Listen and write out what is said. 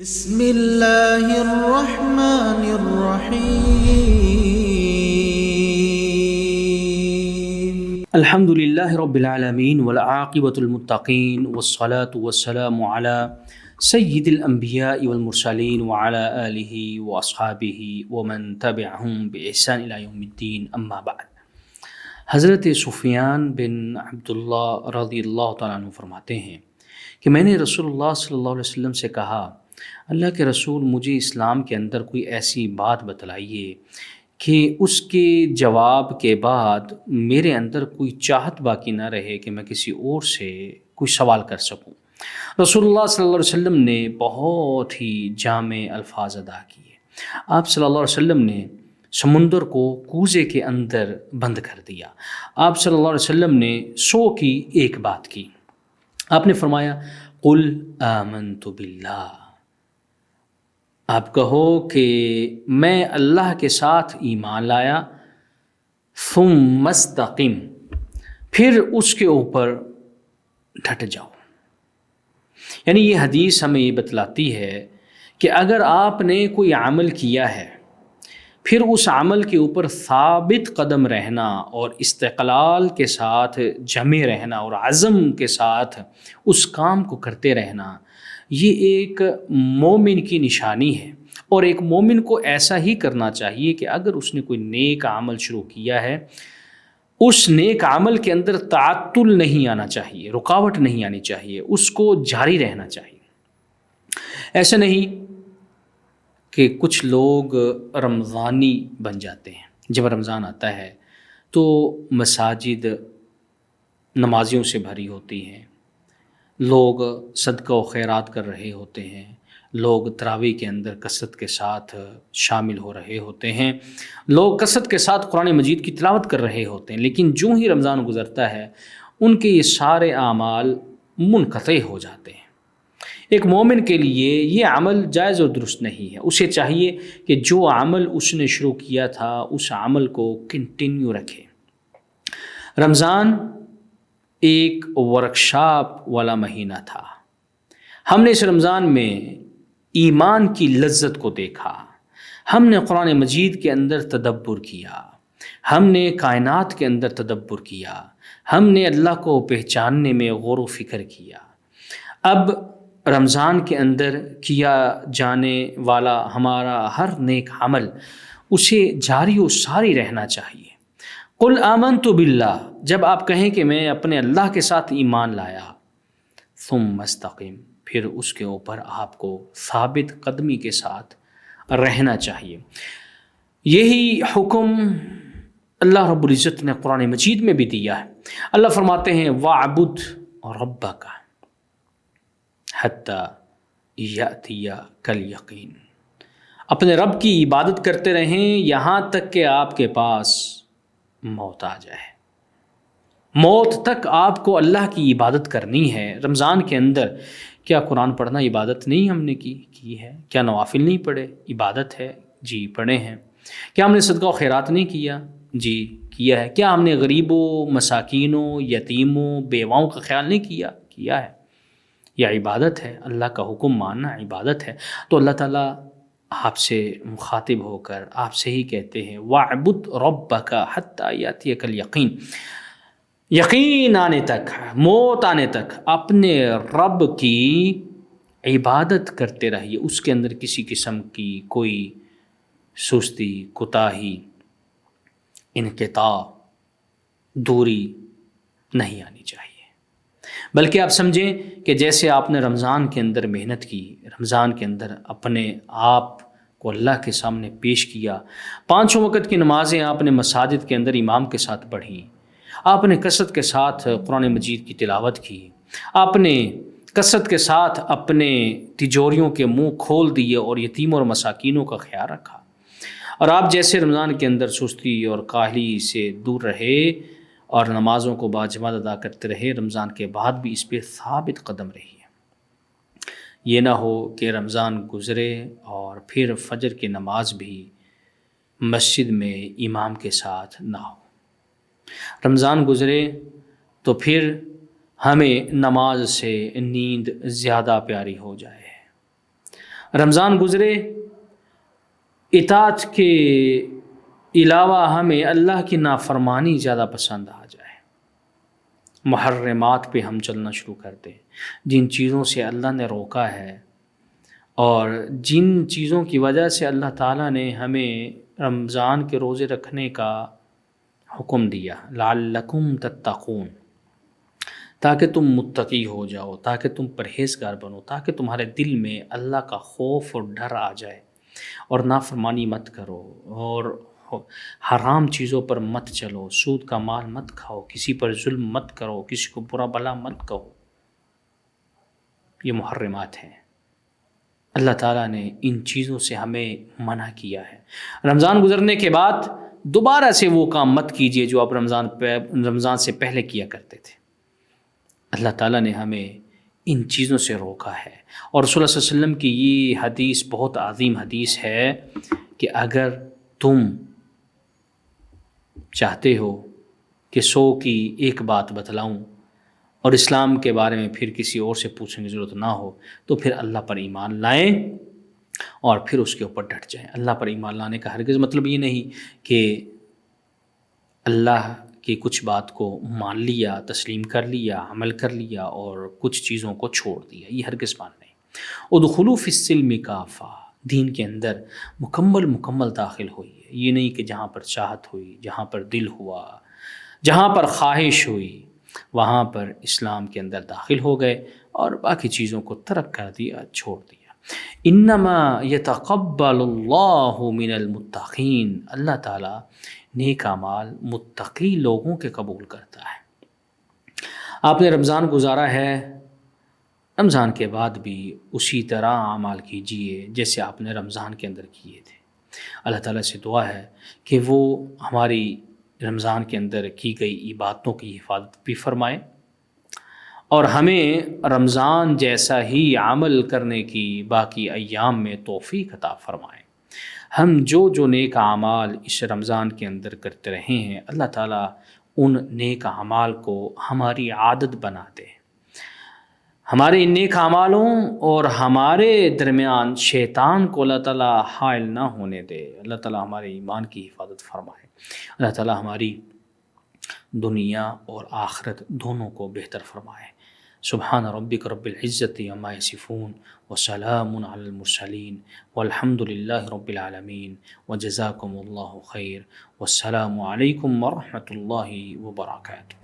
بسم اللہ الرحمن الرحیم الحمد للہ رب العالمین والعاقبۃ المتقین والصلاة والسلام علی سید الانبیاء والمرسلین وعلی آلہ واصحابہ ومن تبعہم بإحسان الی یوم الدین، اما بعد۔ حضرت سفیان بن عبداللہ رضی اللہ تعالیٰ عنہ فرماتے ہیں کہ میں نے رسول اللہ صلی اللہ علیہ وسلم سے کہا، اللہ کے رسول، مجھے اسلام کے اندر کوئی ایسی بات بتلائیے کہ اس کے جواب کے بعد میرے اندر کوئی چاہت باقی نہ رہے کہ میں کسی اور سے کوئی سوال کر سکوں۔ رسول اللہ صلی اللہ علیہ وسلم نے بہت ہی جامع الفاظ ادا کیے۔ آپ صلی اللہ علیہ وسلم نے سمندر کو کوزے کے اندر بند کر دیا۔ آپ صلی اللہ علیہ وسلم نے 100 کی ایک بات کی۔ آپ نے فرمایا، قل آمنت باللہ، آپ کہو کہ میں اللہ کے ساتھ ایمان لایا، ثم استقم، پھر اس کے اوپر ڈٹ جاؤ۔ یعنی یہ حدیث ہمیں یہ بتلاتی ہے کہ اگر آپ نے کوئی عمل کیا ہے، پھر اس عمل کے اوپر ثابت قدم رہنا اور استقلال کے ساتھ جمے رہنا اور عزم کے ساتھ اس کام کو کرتے رہنا، یہ ایک مومن کی نشانی ہے۔ اور ایک مومن کو ایسا ہی کرنا چاہیے کہ اگر اس نے کوئی نیک عمل شروع کیا ہے، اس نیک عمل کے اندر تعطل نہیں آنا چاہیے، رکاوٹ نہیں آنی چاہیے، اس کو جاری رہنا چاہیے۔ ایسا نہیں کہ کچھ لوگ رمضانی بن جاتے ہیں، جب رمضان آتا ہے تو مساجد نمازیوں سے بھری ہوتی ہیں، لوگ صدقہ و خیرات کر رہے ہوتے ہیں، لوگ تراویح کے اندر کثرت کے ساتھ شامل ہو رہے ہوتے ہیں، لوگ کثرت کے ساتھ قرآن مجید کی تلاوت کر رہے ہوتے ہیں، لیکن جو ہی رمضان گزرتا ہے ان کے یہ سارے اعمال منقطع ہو جاتے ہیں۔ ایک مومن کے لیے یہ عمل جائز اور درست نہیں ہے۔ اسے چاہیے کہ جو عمل اس نے شروع کیا تھا اس عمل کو کنٹینیو رکھے۔ رمضان ایک ورکشاپ والا مہینہ تھا۔ ہم نے اس رمضان میں ایمان کی لذت کو دیکھا، ہم نے قرآن مجید کے اندر تدبر کیا، ہم نے کائنات کے اندر تدبر کیا، ہم نے اللہ کو پہچاننے میں غور و فکر کیا۔ اب رمضان کے اندر کیا جانے والا ہمارا ہر نیک عمل اسے جاری و ساری رہنا چاہیے۔ قل آمنت باللہ، جب آپ کہیں کہ میں اپنے اللہ کے ساتھ ایمان لایا، ثم استقم، پھر اس کے اوپر آپ کو ثابت قدمی کے ساتھ رہنا چاہیے۔ یہی حکم اللہ رب العزت نے قرآن مجید میں بھی دیا ہے۔ اللہ فرماتے ہیں، وَاعْبُدْ رَبَّكَ حَتَّى يَأْتِيَكَ الْيَقِينُ، اپنے رب کی عبادت کرتے رہیں یہاں تک کہ آپ کے پاس موت آ جائے۔ موت تک آپ کو اللہ کی عبادت کرنی ہے۔ رمضان کے اندر کیا قرآن پڑھنا عبادت نہیں ہم نے کی ہے؟ کیا نوافل نہیں پڑھے؟ عبادت ہے، جی پڑھے ہیں۔ کیا ہم نے صدقہ و خیرات نہیں کیا؟ جی کیا ہے۔ کیا ہم نے غریبوں، مساکینوں، یتیموں، بیواؤں کا خیال نہیں کیا ہے؟ یہ عبادت ہے، اللہ کا حکم ماننا عبادت ہے۔ تو اللہ تعالیٰ آپ سے مخاطب ہو کر آپ سے ہی کہتے ہیں، وَاعْبُدْ رَبَّكَ حَتَّى يَأْتِيَكَ الْيَقِينُ، یقین آنے تک، موت آنے تک اپنے رب کی عبادت کرتے رہیے۔ اس کے اندر کسی قسم کی کوئی سستی، کوتاہی، انقطاع، دوری نہیں آنی چاہیے، بلکہ آپ سمجھیں کہ جیسے آپ نے رمضان کے اندر محنت کی، رمضان کے اندر اپنے آپ کو اللہ کے سامنے پیش کیا، 5 وقت کی نمازیں آپ نے مساجد کے اندر امام کے ساتھ پڑھی، آپ نے کثرت کے ساتھ قرآن مجید کی تلاوت کی، آپ نے کثرت کے ساتھ اپنے تجوریوں کے منہ کھول دیے اور یتیموں اور مساکینوں کا خیال رکھا، اور آپ جیسے رمضان کے اندر سستی اور کاہلی سے دور رہے اور نمازوں کو باجماعت ادا کرتے رہے، رمضان کے بعد بھی اس پہ ثابت قدم رہیے۔ یہ نہ ہو کہ رمضان گزرے اور پھر فجر کی نماز بھی مسجد میں امام کے ساتھ نہ ہو۔ رمضان گزرے تو پھر ہمیں نماز سے نیند زیادہ پیاری ہو جائے۔ رمضان گزرے، اطاعت کے علاوہ ہمیں اللہ کی نافرمانی زیادہ پسند آ جائے، محرمات پہ ہم چلنا شروع کر دیں، جن چیزوں سے اللہ نے روکا ہے اور جن چیزوں کی وجہ سے اللہ تعالیٰ نے ہمیں رمضان کے روزے رکھنے کا حکم دیا، لعلکم تتقون، تاکہ تم متقی ہو جاؤ، تاکہ تم پرہیزگار بنو، تاکہ تمہارے دل میں اللہ کا خوف اور ڈر آ جائے اور نافرمانی مت کرو اور حرام چیزوں پر مت چلو، سود کا مال مت کھاؤ، کسی پر ظلم مت کرو، کسی کو برا بھلا مت کہو۔ یہ محرمات ہیں، اللہ تعالیٰ نے ان چیزوں سے ہمیں منع کیا ہے۔ رمضان گزرنے کے بعد دوبارہ سے وہ کام مت کیجیے جو آپ رمضان سے پہلے کیا کرتے تھے۔ اللہ تعالیٰ نے ہمیں ان چیزوں سے روکا ہے، اور رسول اللہ صلی اللہ علیہ وسلم کی یہ حدیث بہت عظیم حدیث ہے کہ اگر تم چاہتے ہو کہ 100 کی ایک بات بتلاؤں اور اسلام کے بارے میں پھر کسی اور سے پوچھنے کی ضرورت نہ ہو، تو پھر اللہ پر ایمان لائیں اور پھر اس کے اوپر ڈٹ جائیں۔ اللہ پر ایمان لانے کا ہرگز مطلب یہ نہیں کہ اللہ کی کچھ بات کو مان لیا، تسلیم کر لیا، عمل کر لیا اور کچھ چیزوں کو چھوڑ دیا، یہ ہرگز مان نہیں۔ ادخلوا فی السلم کافہ، دین کے اندر مکمل داخل ہوئی ہے، یہ نہیں کہ جہاں پر چاہت ہوئی، جہاں پر دل ہوا، جہاں پر خواہش ہوئی وہاں پر اسلام کے اندر داخل ہو گئے اور باقی چیزوں کو ترک کر دیا، چھوڑ دیا۔ انما یتقبل اللہ من المتقین، اللہ تعالیٰ نیک اعمال متقی لوگوں کے قبول کرتا ہے۔ آپ نے رمضان گزارا ہے، رمضان کے بعد بھی اسی طرح اعمال کیجیے جیسے آپ نے رمضان کے اندر کیے تھے۔ اللہ تعالیٰ سے دعا ہے کہ وہ ہماری رمضان کے اندر کی گئی عبادتوں کی حفاظت بھی فرمائے اور ہمیں رمضان جیسا ہی عمل کرنے کی باقی ایام میں توفیق عطا فرمائے۔ ہم جو نیک اعمال اس رمضان کے اندر کرتے رہے ہیں، اللہ تعالیٰ ان نیک اعمال کو ہماری عادت بنا دے، ہمارے ان نیک اعمالوں اور ہمارے درمیان شیطان کو اللہ تعالیٰ حائل نہ ہونے دے۔ اللہ تعالیٰ ہمارے ایمان کی حفاظت فرمائے، اللہ تعالیٰ ہماری دنیا اور آخرت دونوں کو بہتر فرمائے۔ سبحان ربک رب العزت عما یصفون وسلام علی المرسلین والحمد للہ رب العالمین وجزاکم اللہ خیر والسلام علیکم ورحمۃ اللہ وبرکاتہ۔